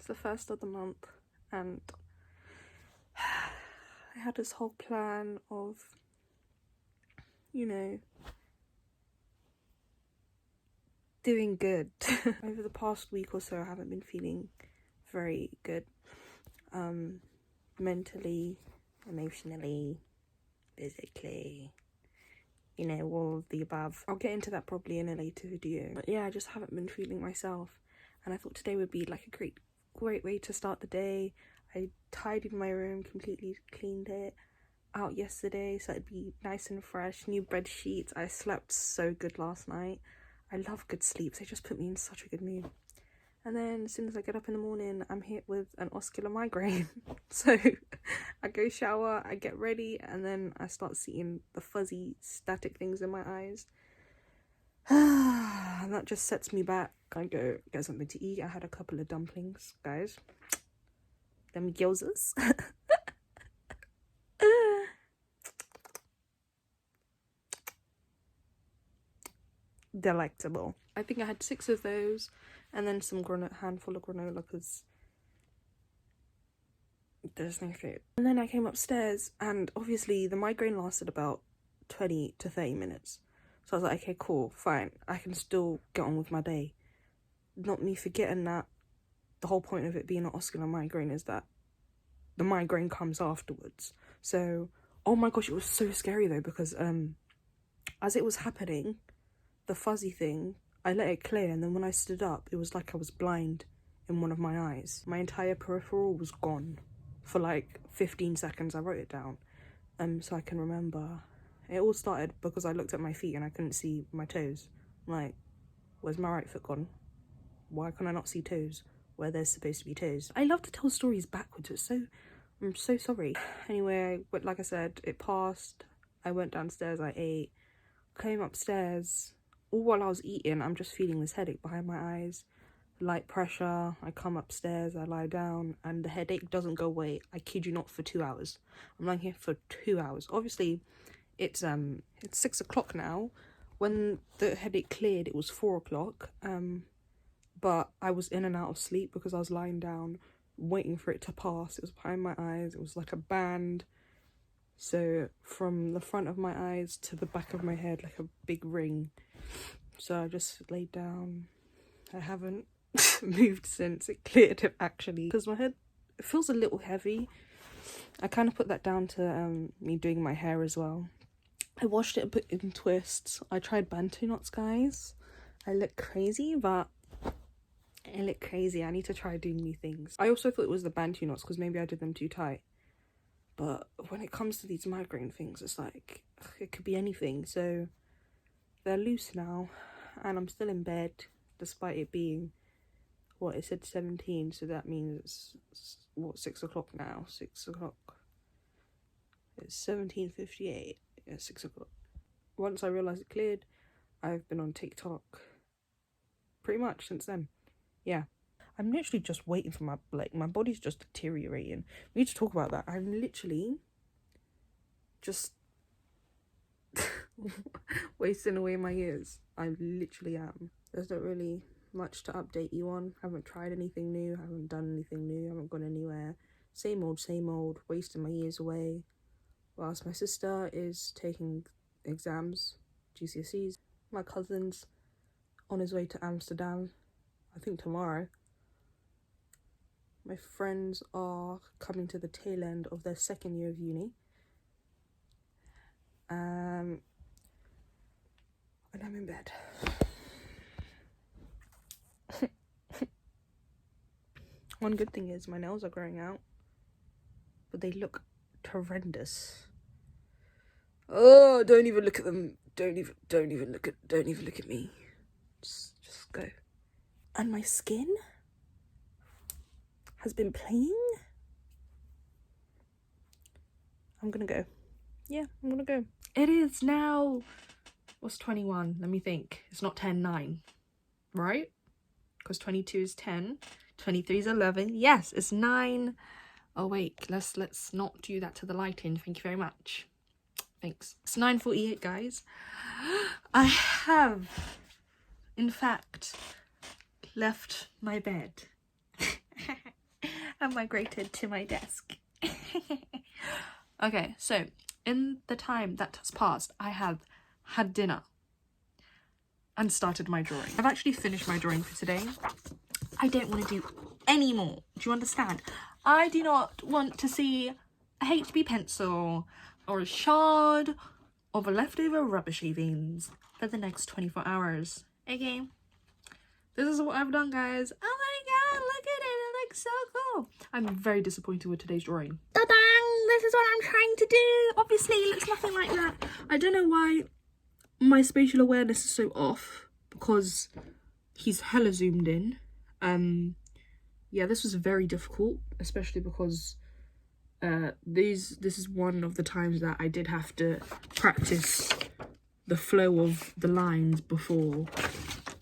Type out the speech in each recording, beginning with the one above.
It's the first of the month, and I had this whole plan of, you know, doing good. Over the past week or so, I haven't been feeling very good. Mentally, emotionally, physically, you know, all of the above. I'll get into that probably in a later video. But yeah, I just haven't been feeling myself. And I thought today would be like a great way to start the day. I tidied my room, completely cleaned it out yesterday so it'd be nice and fresh. New bed sheets. I slept so good last night. I love good sleeps. They just put me in such a good mood. And then as soon as I get up in the morning, I'm hit with an ocular migraine. So I go shower, I get ready, and then I start seeing the fuzzy static things in my eyes. And that just sets me back. I go get something to eat. I had a couple of dumplings, guys. Them gyozas. Delectable. I think I had 6 of those, and then some handful of granola because there's no food. And then I came upstairs, and obviously the migraine lasted about 20 to 30 minutes. So I was like, okay, cool, fine. I can still get on with my day. Not me forgetting that the whole point of it being an ocular migraine is that the migraine comes afterwards. So, oh my gosh, it was so scary though, because as it was happening, the fuzzy thing, I let it clear, and then when I stood up, it was like I was blind in one of my eyes. My entire peripheral was gone for like 15 seconds. I wrote it down so I can remember. It all started because I looked at my feet and I couldn't see my toes. I'm like, where's my right foot gone? Why can I not see toes where there's supposed to be toes? I love to tell stories backwards. I'm so sorry. Anyway, but like I said, it passed. I went downstairs, I ate, came upstairs. All while I was eating, I'm just feeling this headache behind my eyes, light pressure. I come upstairs, I lie down, and the headache doesn't go away. I kid you not, for 2 hours. I'm lying here for 2 hours. Obviously, it's 6 o'clock now. When the headache cleared, it was 4 o'clock. But I was in and out of sleep because I was lying down, waiting for it to pass. It was behind my eyes. It was like a band. So from the front of my eyes to the back of my head, like a big ring. So I just laid down. I haven't moved since it cleared it, actually, because my head, it feels a little heavy. I kind of put that down to me doing my hair as well. I washed it and put it in twists. I tried bantu knots, guys. I look crazy, but I look crazy. I need to try doing new things. I also thought it was the bantu knots because maybe I did them too tight. But when it comes to these migraine things, it's like, it could be anything. So they're loose now, and I'm still in bed, despite it being, what, it said 17, so that means it's, what, 6 o'clock now? 6 o'clock. It's 17:58. Yeah, 6 o'clock. Once I realised it cleared, I've been on TikTok pretty much since then. Yeah. I'm literally just waiting for my body's just deteriorating. We need to talk about that. I'm literally just wasting away my years. I literally am. There's not really much to update you on. Haven't tried anything new, haven't done anything new, haven't gone anywhere. Same old, wasting my years away. Whilst my sister is taking exams, GCSEs. My cousin's on his way to Amsterdam, I think tomorrow. My friends are coming to the tail end of their second year of uni. And I'm in bed. One good thing is my nails are growing out, but they look horrendous. Oh, don't even look at them. Don't even look at me. Just go. And my skin has been playing. I'm gonna go. Yeah, I'm gonna go. It is now, what's 21? Let me think. It's not 10:09, right? Because 22 is 10, 23 is 11. Yes, it's 9. Oh wait, let's not do that to the lighting. Thank you very much. Thanks. It's 9:48, guys. I have, in fact, left my bed. have migrated to my desk. Okay, so in the time that has passed, I have had dinner and started my drawing. I've actually finished my drawing for today. I don't want to do any more. Do you understand? I do not want to see a HB pencil or a shard of a leftover rubber shavings for the next 24 hours. Okay? This is what I've done, guys. Oh my god, look at it. It looks so cool. I'm very disappointed with today's drawing. Ta-dang! This is what I'm trying to do. Obviously, it looks nothing like that. I don't know why my spatial awareness is so off, because he's hella zoomed in. Yeah, this was very difficult, especially because this is one of the times that I did have to practice the flow of the lines before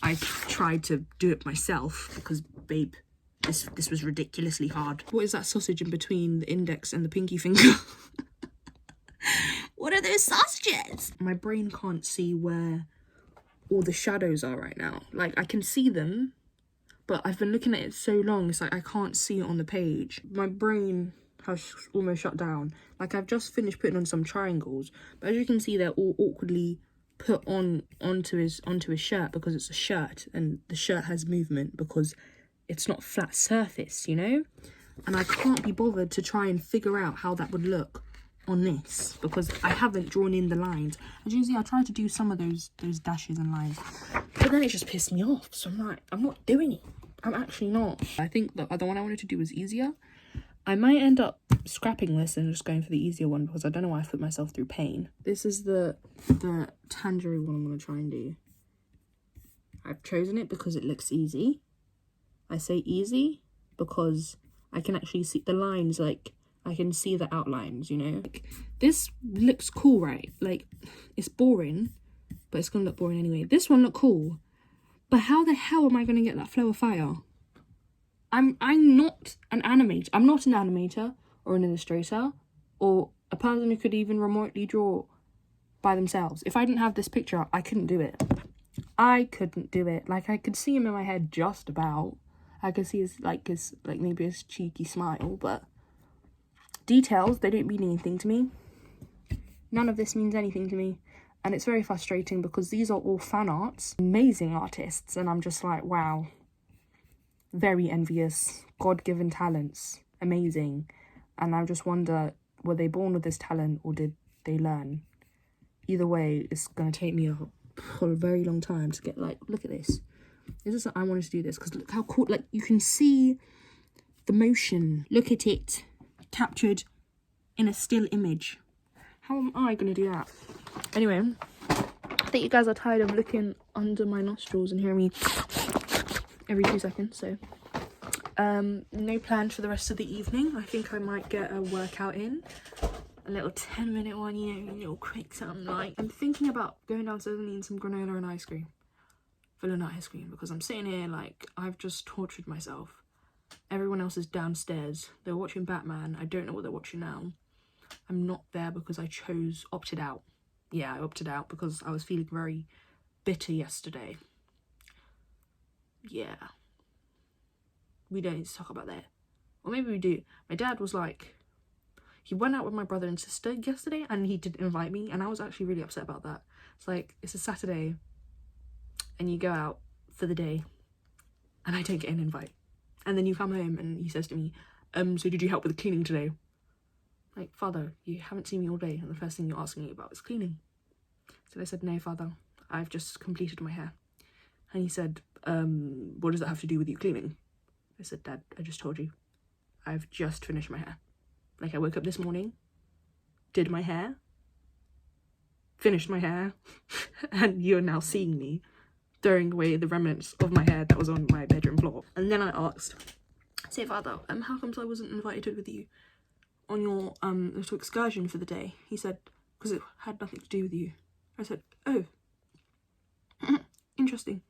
I tried to do it myself, because babe, this was ridiculously hard. What is that sausage in between the index and the pinky finger? What are those sausages? My brain can't see where all the shadows are right now. Like, I can see them, but I've been looking at it so long, it's like I can't see it on the page. My brain has almost shut down. Like, I've just finished putting on some triangles, but as you can see, they're all awkwardly put onto his shirt, because it's a shirt and the shirt has movement because it's not flat surface, you know? And I can't be bothered to try and figure out how that would look on this, because I haven't drawn in the lines. As you can see, I tried to do some of those dashes and lines, but then it just pissed me off. So I'm like, I'm not doing it. I'm actually not. I think the other one I wanted to do was easier. I might end up scrapping this and just going for the easier one, because I don't know why I put myself through pain. This is the tangerine one I'm going to try and do. I've chosen it because it looks easy. I say easy because I can actually see the lines, like, I can see the outlines, you know? Like, this looks cool, right? Like, it's boring, but it's going to look boring anyway. This one looked cool, but how the hell am I going to get that flow of fire? I'm not an animator. I'm not an animator or an illustrator or a person who could even remotely draw by themselves. If I didn't have this picture, I couldn't do it. I couldn't do it. Like, I could see him in my head just about. I could see his maybe his cheeky smile, but details, they don't mean anything to me. None of this means anything to me. And it's very frustrating because these are all fan arts, amazing artists, and I'm just like, wow. Very envious, God-given talents, amazing. And I just wonder, were they born with this talent or did they learn? Either way, it's going to take me for a very long time to get, like, look at this. I wanted to do this because look how cool, like, you can see the motion. Look at it, captured in a still image. How am I going to do that? Anyway, I think you guys are tired of looking under my nostrils and hearing me every 2 seconds, so no plans for the rest of the evening. I think I might get a workout in, a little 10-minute one, you know, a little quick something like. I'm thinking about going downstairs and eating some granola and ice cream, vanilla ice cream, because I'm sitting here like I've just tortured myself. Everyone else is downstairs, they're watching Batman. I don't know what they're watching now. I'm not there because I opted out. Yeah, I opted out because I was feeling very bitter yesterday. Yeah, we don't need to talk about that, or maybe we do. My dad was like, he went out with my brother and sister yesterday and he didn't invite me, and I was actually really upset about that. It's like, it's a Saturday and you go out for the day and I don't get an invite, and then you come home and he says to me, so did you help with the cleaning today? Like, father, you haven't seen me all day and the first thing you're asking me about is cleaning. So I said, no father, I've just completed my hair. And he said, what does that have to do with you cleaning? I said, Dad, I just told you. I've just finished my hair. Like, I woke up this morning, did my hair, finished my hair, and you're now seeing me throwing away the remnants of my hair that was on my bedroom floor. And then I asked, say, Father, how come I wasn't invited with you on your little excursion for the day? He said, because it had nothing to do with you. I said, oh, interesting.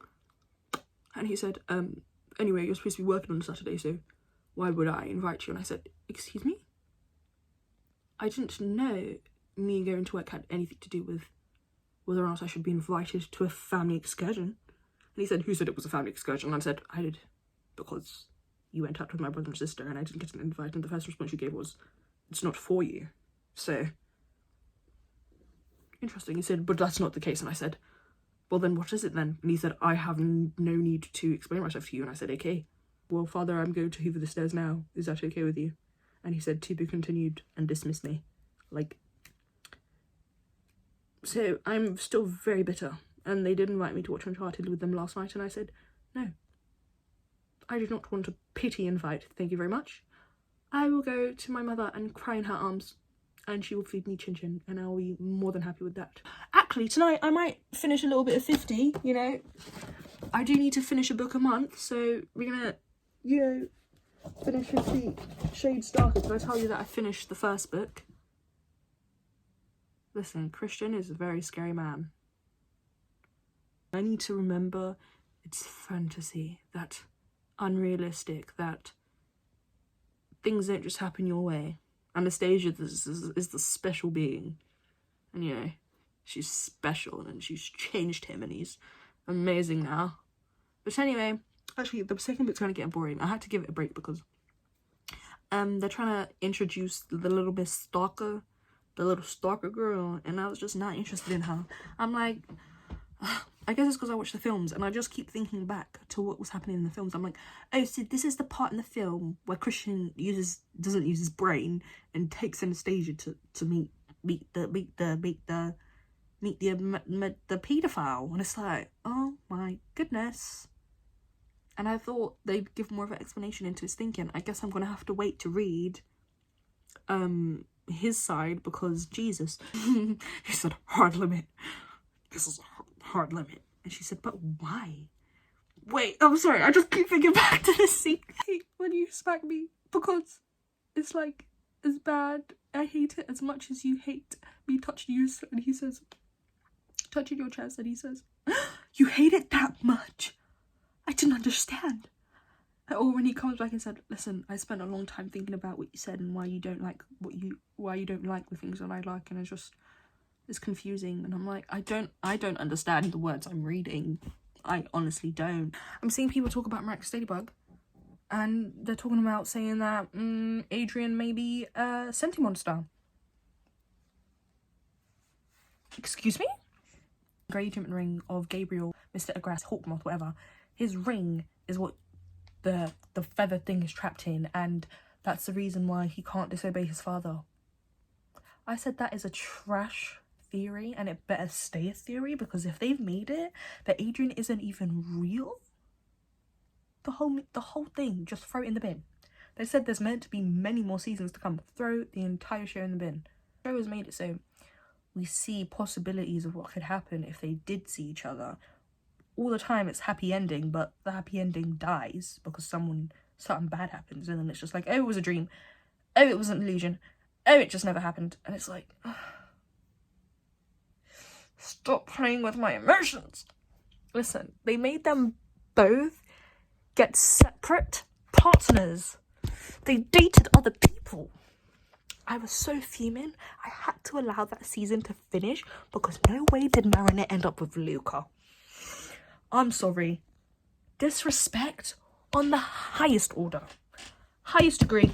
And he said, anyway, you're supposed to be working on Saturday, so why would I invite you? And I said, excuse me? I didn't know me going to work had anything to do with whether or not I should be invited to a family excursion. And he said, who said it was a family excursion? And I said, I did, because you went out with my brother and sister and I didn't get an invite, and the first response you gave was, it's not for you. So, interesting. He said, but that's not the case. And I said, well, then what is it then? And he said, I have no need to explain myself to you. And I said, okay. Well, Father, I'm going to hoover the stairs now. Is that okay with you? And he said, to be continued, and dismissed me. Like, so I'm still very bitter. And they did invite me to watch Uncharted with them last night, and I said, no. I do not want a pity invite, thank you very much. I will go to my mother and cry in her arms, and she will feed me chin chin, and I'll be more than happy with that. Actually, tonight I might finish a little bit of 50, you know. I do need to finish a book a month, so we're gonna, you know, finish 50 Shades Darker. Did I tell you that I finished the first book? Listen, Christian is a very scary man. I need to remember it's fantasy, that unrealistic, that things don't just happen your way. Anastasia is the special being. And, you know, she's special and she's changed him and he's amazing now. But anyway, actually, the second book's kind of getting boring. I had to give it a break because they're trying to introduce the little Miss Stalker, the little stalker girl, and I was just not interested in her. I'm like, I guess it's because I watch the films and I just keep thinking back to what was happening in the films. I'm like, oh, so this is the part in the film where Christian doesn't use his brain and takes Anastasia to meet the paedophile, and it's like, oh my goodness. And I thought they'd give more of an explanation into his thinking. I guess I'm gonna have to wait to read his side, because Jesus. He said, hard limit. This is a hard limit. And she said, but why? Wait, I'm sorry, I just keep thinking back to this scene. I hate when you smack me, because it's like, it's bad. I hate it as much as you hate me touching you. And he says, touching your chest, and he says, you hate it that much? I didn't understand. Or when he comes back and said, listen, I spent a long time thinking about what you said and why you don't like why you don't like the things that I like, and it's confusing. And I'm like, I don't understand the words I'm reading. I honestly don't. I'm seeing people talk about Miraculous Ladybug, and they're talking about saying that Adrian may be a senti-monster. Excuse me? Engagement ring of Gabriel, Mr. Aggress, Hawkmoth, whatever. His ring is what the feather thing is trapped in, and that's the reason why he can't disobey his father. I said that is a trash theory, and it better stay a theory, because if they've made it that Adrian isn't even real, the whole thing, just throw it in the bin. They said there's meant to be many more seasons to come. Throw the entire show in the bin. The show has made it so we see possibilities of what could happen if they did see each other. All the time it's happy ending, but the happy ending dies because something bad happens, and then it's just like, oh, it was a dream. Oh, it was an illusion. Oh, it just never happened. And it's like, ugh. Stop playing with my emotions. Listen, they made them both get separate partners. They dated other people. I was so fuming. I had to allow that season to finish because no way did Marinette end up with Luca. I'm sorry. Disrespect on the highest order. Highest degree.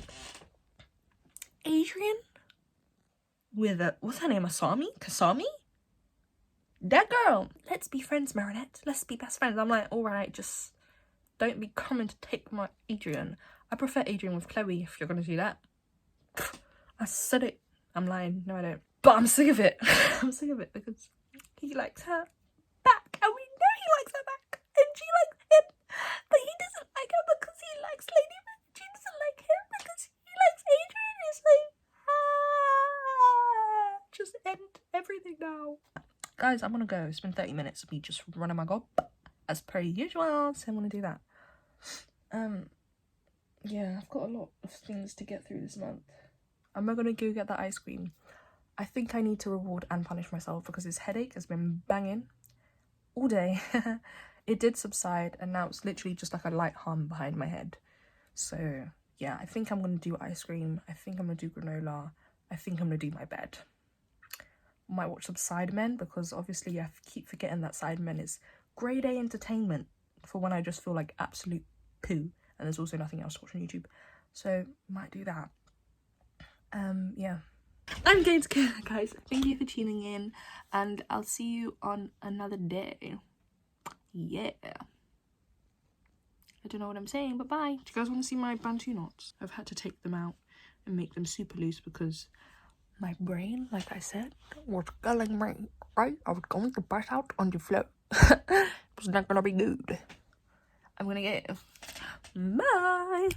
Adrian? With what's her name? Kasami? That girl. Let's be friends, Marinette. Let's be best friends. I'm like, alright, just don't be coming to take my Adrian. I prefer Adrian with Chloe if you're gonna do that. I said it. I'm lying. No, I don't. But I'm sick of it. I'm sick of it because he likes her back. And we know he likes her back. And she likes him. But he doesn't like her because he likes Ladybug. She doesn't like him because he likes Adrian. It's like, just end everything now. Guys, I'm gonna go. It's been 30 minutes of me just running my gob as per usual. So I'm gonna do that. Yeah, I've got a lot of things to get through this month. I'm not gonna go get that ice cream. I think I need to reward and punish myself because this headache has been banging all day. It did subside and now it's literally just like a light hum behind my head. So yeah, I think I'm gonna do ice cream. I think I'm gonna do granola. I think I'm gonna do my bed. Might watch some Sidemen because obviously I keep forgetting that Sidemen is grade A entertainment for when I just feel like absolute poo and there's also nothing else to watch on YouTube, so might do that. Yeah, I'm going to go, guys. Thank you for tuning in, and I'll see you on another day. Yeah, I don't know what I'm saying, but bye. Do you guys want to see my bantu knots? I've had to take them out and make them super loose because my brain, like I said, was killing me, right? I was going to pass out on the floor. It was not gonna be good. I'm gonna get it. Bye.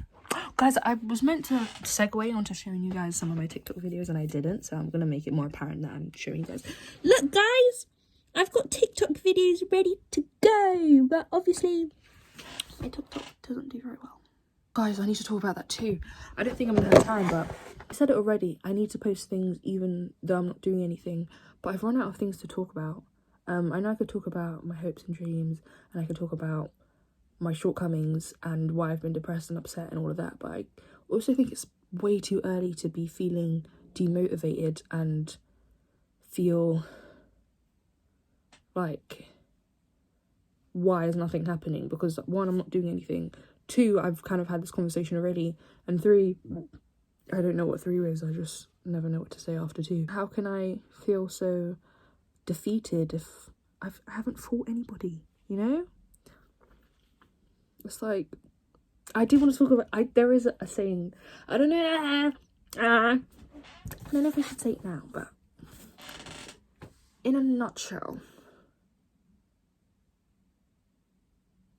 Guys, I was meant to segue onto showing you guys some of my TikTok videos and I didn't, so I'm gonna make it more apparent that I'm showing you guys. Look, guys! I've got TikTok videos ready to go, but obviously my TikTok doesn't do very well. Guys, I need to talk about that too. I don't think I'm gonna have time, but I said it already. I need to post things even though I'm not doing anything, but I've run out of things to talk about. I know I could talk about my hopes and dreams, and I could talk about my shortcomings and why I've been depressed and upset and all of that, but I also think it's way too early to be feeling demotivated and feel like, why is nothing happening? Because 1, I'm not doing anything. 2, I've kind of had this conversation already, and 3, I don't know what 3 is. I just never know what to say after 2. How can I feel so defeated if I haven't fought anybody, you know? It's like, I do want to talk about, there is a saying, I don't know if I should say it now, but in a nutshell,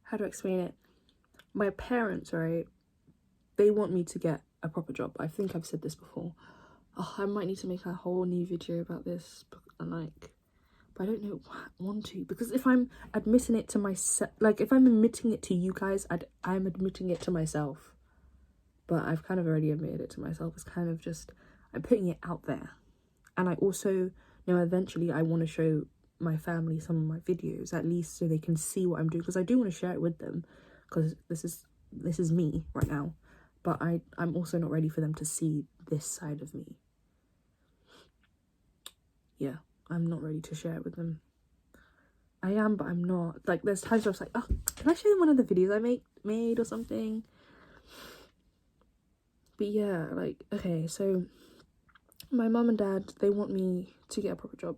how do I explain it? My parents, right, they want me to get a proper job. I think I've said this before. Oh, I might need to make a whole new video about this, and like, but I don't know, want to, because if I'm admitting it to myself, like if I'm admitting it to you guys, I'm admitting it to myself. But I've kind of already admitted it to myself. It's kind of just, I'm putting it out there. And I also know eventually I want to show my family some of my videos, at least so they can see what I'm doing, because I do want to share it with them, because this is me right now. But I'm also not ready for them to see this side of me. Yeah. I'm not ready to share it with them. I am, but I'm not. Like, there's times where I was like, oh, can I show them one of the videos I made or something? But yeah, like, okay, so my mum and dad, they want me to get a proper job.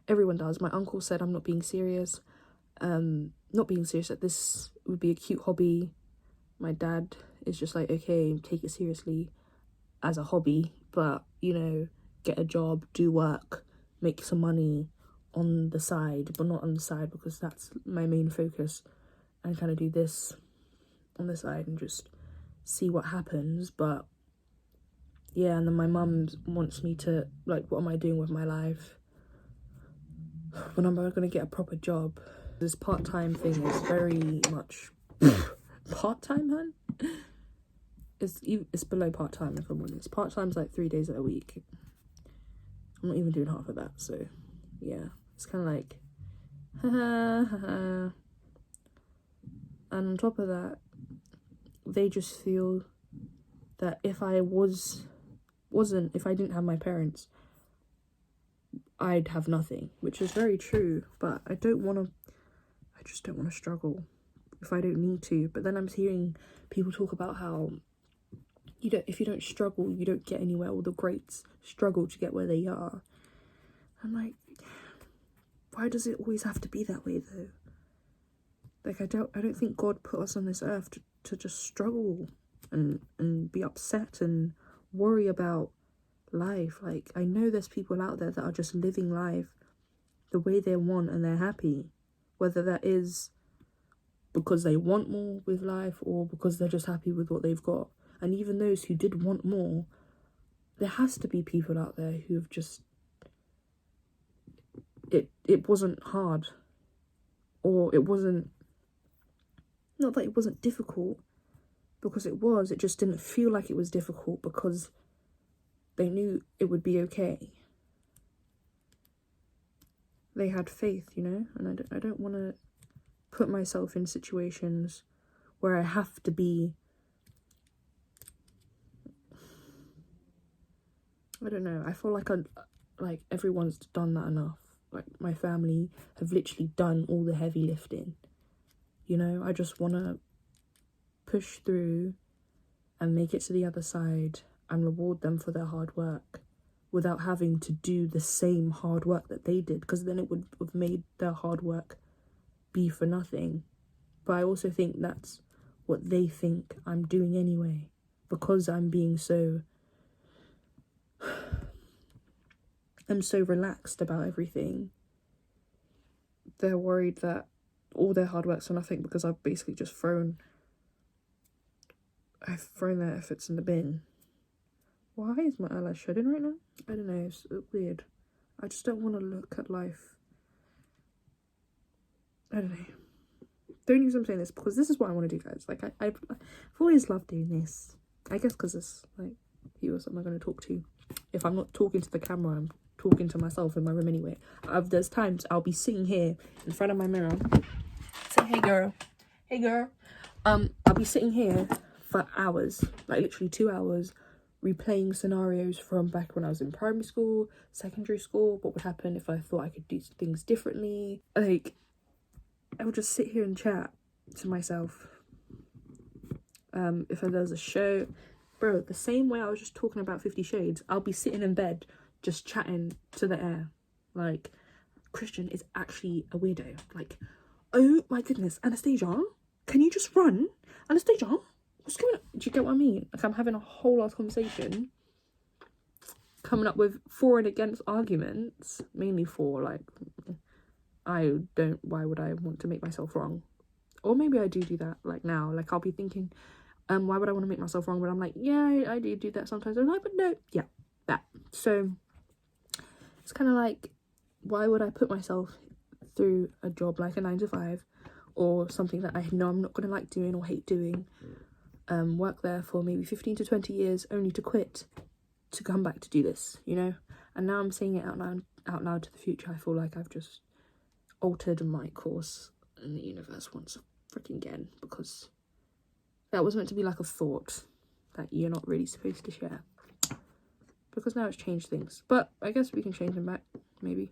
Everyone does. My uncle said I'm not being serious. Not being serious, that this would be a cute hobby. My dad is just like, okay, take it seriously as a hobby, but, you know, get a job, do work, make some money on the side, but not on the side because that's my main focus, and kind of do this on the side and just see what happens. But yeah, and then my mum wants me to, like, what am I doing with my life? When am I going to get a proper job? This part-time thing is very much part-time, hun? It's below part-time, if I'm honest. Part-time's like 3 days a week. I'm not even doing half of that, so yeah, it's kind of like, and on top of that, they just feel that if I if I didn't have my parents, I'd have nothing, which is very true, but I just don't want to struggle if I don't need to. But then I'm hearing people talk about how if you don't struggle, you don't get anywhere. All the greats struggle to get where they are. I'm like, why does it always have to be that way though? Like, I don't think God put us on this earth to just struggle and be upset and worry about life. Like, I know there's people out there that are just living life the way they want and they're happy, whether that is because they want more with life or because they're just happy with what they've got. And even those who did want more, there has to be people out there who have just, it wasn't hard, or it wasn't, not that it wasn't difficult, because it just didn't feel like it was difficult because they knew it would be okay. They had faith, you know, and I don't want to put myself in situations where I have to be, I don't know, I feel like everyone's done that enough. Like, my family have literally done all the heavy lifting, you know. I just want to push through and make it to the other side and reward them for their hard work without having to do the same hard work that they did, because then it would have made their hard work be for nothing. But I also think that's what they think I'm doing anyway, because I'm so relaxed about everything. They're worried that all their hard work's for nothing because I've basically just thrown their efforts in the bin. Why is my eyelash shedding right now? I don't know, it's weird. I just don't want to look at life. I don't know. The only reason I'm saying this because this is what I want to do, guys. Like, I've always loved doing this. I guess because it's like, who else am I going to talk to? If I'm not talking to the camera, I'm talking to myself in my room anyway. There's times I'll be sitting here in front of my mirror, saying, hey girl. I'll be sitting here for hours, like literally 2 hours, replaying scenarios from back when I was in primary school, secondary school, what would happen if I thought I could do things differently. Like, I would just sit here and chat to myself. If there was a show, bro, the same way I was just talking about 50 Shades, I'll be sitting in bed just chatting to the air. Like, Christian is actually a weirdo. Like, oh my goodness, Anastasia, can you just run? Anastasia, what's going on? Do you get what I mean? Like, I'm having a whole lot of conversation, coming up with for and against arguments, mainly for, like, why would I want to make myself wrong? Or maybe I do that, like, now. Like, I'll be thinking, why would I want to make myself wrong? But I'm like, yeah, I do that sometimes. I'm like, but no, yeah, that. So it's kind of like, why would I put myself through a job like a 9 to 5 or something that I know I'm not going to like doing or hate doing, work there for maybe 15 to 20 years only to quit to come back to do this, you know? And now I'm saying it out loud to the future. I feel like I've just altered my course in the universe once freaking again, because that was meant to be like a thought that you're not really supposed to share, because now it's changed things. But I guess we can change them back, maybe.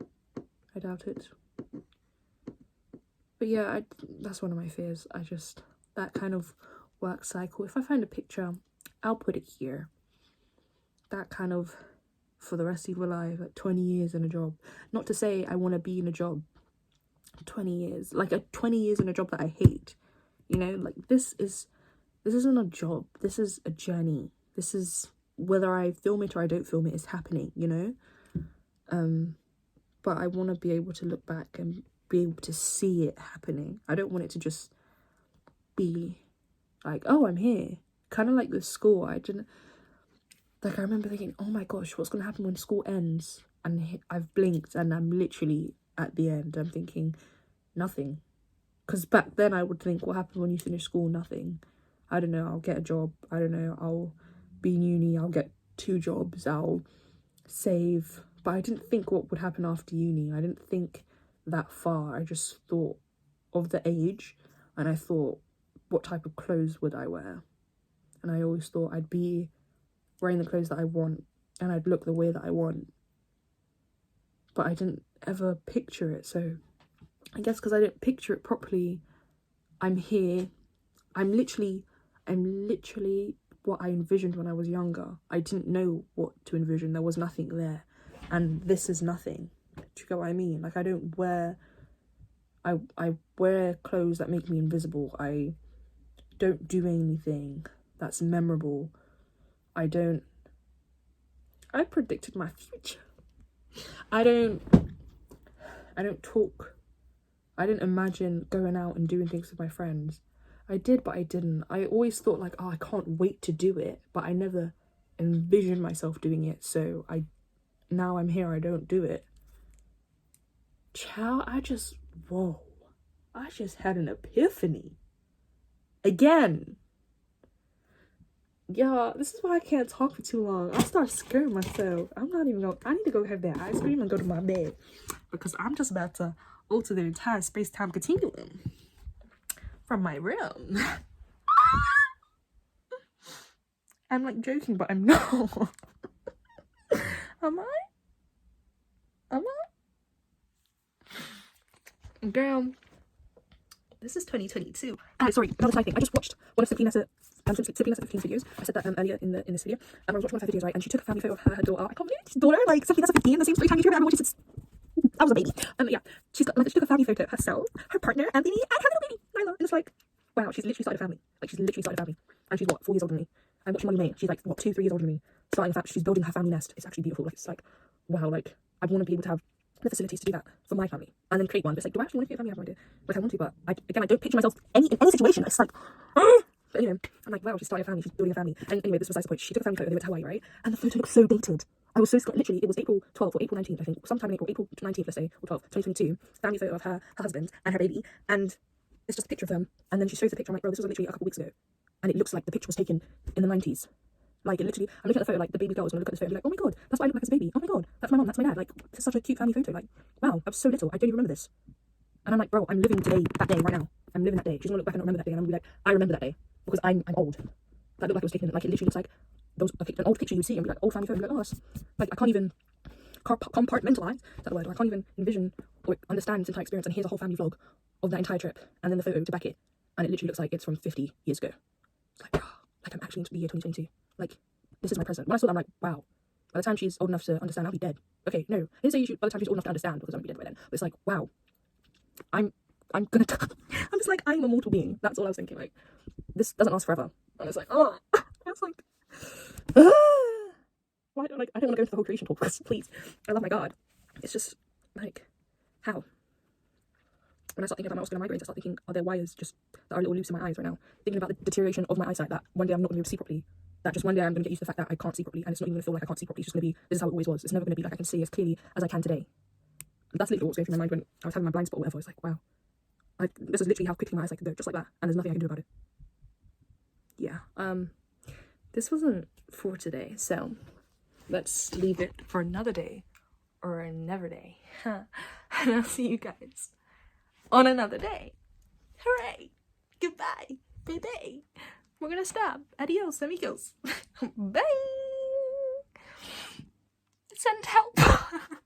I doubt it. But yeah, that's one of my fears. That kind of work cycle, if I find a picture, I'll put it here. That kind of, for the rest of your life, like 20 years in a job. Not to say I want to be in a job 20 years, like 20 years in a job that I hate, you know? Like, this isn't a job, this is a journey. This is, whether I film it or I don't film it, it's happening, you know? But I want to be able to look back and be able to see it happening. I don't want it to just be like, oh, I'm here. Kind of like with school. I remember thinking, oh my gosh, what's going to happen when school ends? And I've blinked and I'm literally at the end. I'm thinking, nothing. Because back then I would think, what happened when you finish school? Nothing. I don't know, I'll get a job. I don't know, I'll be in uni. I'll get 2 jobs. I'll save. But I didn't think what would happen after uni. I didn't think that far. I just thought of the age, and I thought, what type of clothes would I wear? And I always thought I'd be wearing the clothes that I want, and I'd look the way that I want. But I didn't ever picture it. So I guess because I didn't picture it properly, I'm here. I'm literally what I envisioned when I was younger. I didn't know what to envision. There was nothing there. And this is nothing. Do you get what I mean? Like, I don't wear... I wear clothes that make me invisible. I don't do anything that's memorable. I predicted my future. I don't talk. I didn't imagine going out and doing things with my friends. I did, but I didn't. I always thought, like, oh, I can't wait to do it, but I never envisioned myself doing it. So now I'm here, I don't do it. Child, I just had an epiphany. Again. Yeah, this is why I can't talk for too long. I start scaring myself. I need to go have that ice cream and go to my bed, because I'm just about to alter the entire space-time continuum from my room. I'm like joking, but I'm not. Am I? Girl, this is 2022. Sorry, another side thing. I just watched one of Simply Nessa 15's videos. I said that earlier in this video. I was watching one of her videos, right, and she took a family photo of her daughter. I can't believe she's daughter, like Simply Nessa 15, the same story time YouTuber I watched since I was a baby. Yeah, she took a family photo of herself, her partner, Anthony, and her little baby, Nyla. And it's like, wow, she's literally started a family. Like, she's literally started a family. And she's what, 4 years older than me. I'm watching Molly May. She's like, what, 2-3 years older than me. Starting a family. She's building her family nest. It's actually beautiful. Like, it's like, wow, like, I want to be able to have the facilities to do that for my family and then create one. But it's like, do I actually want to create a family? I have no idea. Like, I want to, but I don't picture myself in any situation. It's like, but anyway, I'm like, wow, she's starting a family, she's building a family. And anyway, this was besides the point. She took a family photo, they went to Hawaii, right? And the photo looked so dated. I was so scared. Literally, it was April 12th or April 19th, I think. Sometime in April 19th, let's say, or 12th, 2022. Family photo of her husband and her baby. And it's just a picture of them. And then she shows the picture. I'm like, bro, this was literally a couple weeks ago. And it looks like the picture was taken in the 90s. Like, it literally, I'm looking at the photo, like, the baby girl is going to look at this photo and be like, oh my god, that's what I look like as a baby. Oh my god, that's my mom, that's my dad. Like, this is such a cute family photo. Like, wow, I was so little. I don't even remember this. And I'm like, bro, I'm living that day right now. I'm living that day. She's going to look back and not remember that day. And I'm going to be like, I remember that day. Because I'm old. That looked like it was taken, like, it literally looks like an old picture you see and be like, old family photo. And be like, oh, that's, like, I can't even compartmentalize, is that the word? Or I can't even envision or understand this entire experience. And here's a whole family vlog of that entire trip. And then the photo to back it. And it literally looks like it's from 50 years ago. It's like, bro, like, I'm actually into the year 2022. Like, this is my present. When I saw that, I'm like, wow. By the time she's old enough to understand, I'll be dead. Okay, no. I didn't say by the time she's old enough to understand, because I'll be dead by then. But it's like, wow. I'm gonna die. I'm just like, I'm a mortal being. That's all I was thinking. Like, this doesn't last forever. And it's like, oh. It's like, why don't I don't want to go into the whole creation talk, because please, I love my God. It's just, like, how? When I start thinking about my muscular migraines, I start thinking, are there wires just that are a little loose in my eyes right now? Thinking about the deterioration of my eyesight, that one day I'm not going to be able to see properly. That just one day I'm going to get used to the fact that I can't see properly, and it's not even going to feel like I can't see properly. It's just going to be, this is how it always was. It's never going to be like I can see as clearly as I can today. And that's literally what was going through my mind when I was having my blind spot or whatever. It's like, wow. Like, this is literally how quickly my eyesight can go, just like that. And there's nothing I can do about it. Yeah. This wasn't for today, so let's leave it for another day. Or a never day. And I'll see you guys on another day. Hooray! Goodbye, baby. We're gonna stop. Adios, amigos. Bye. Send help.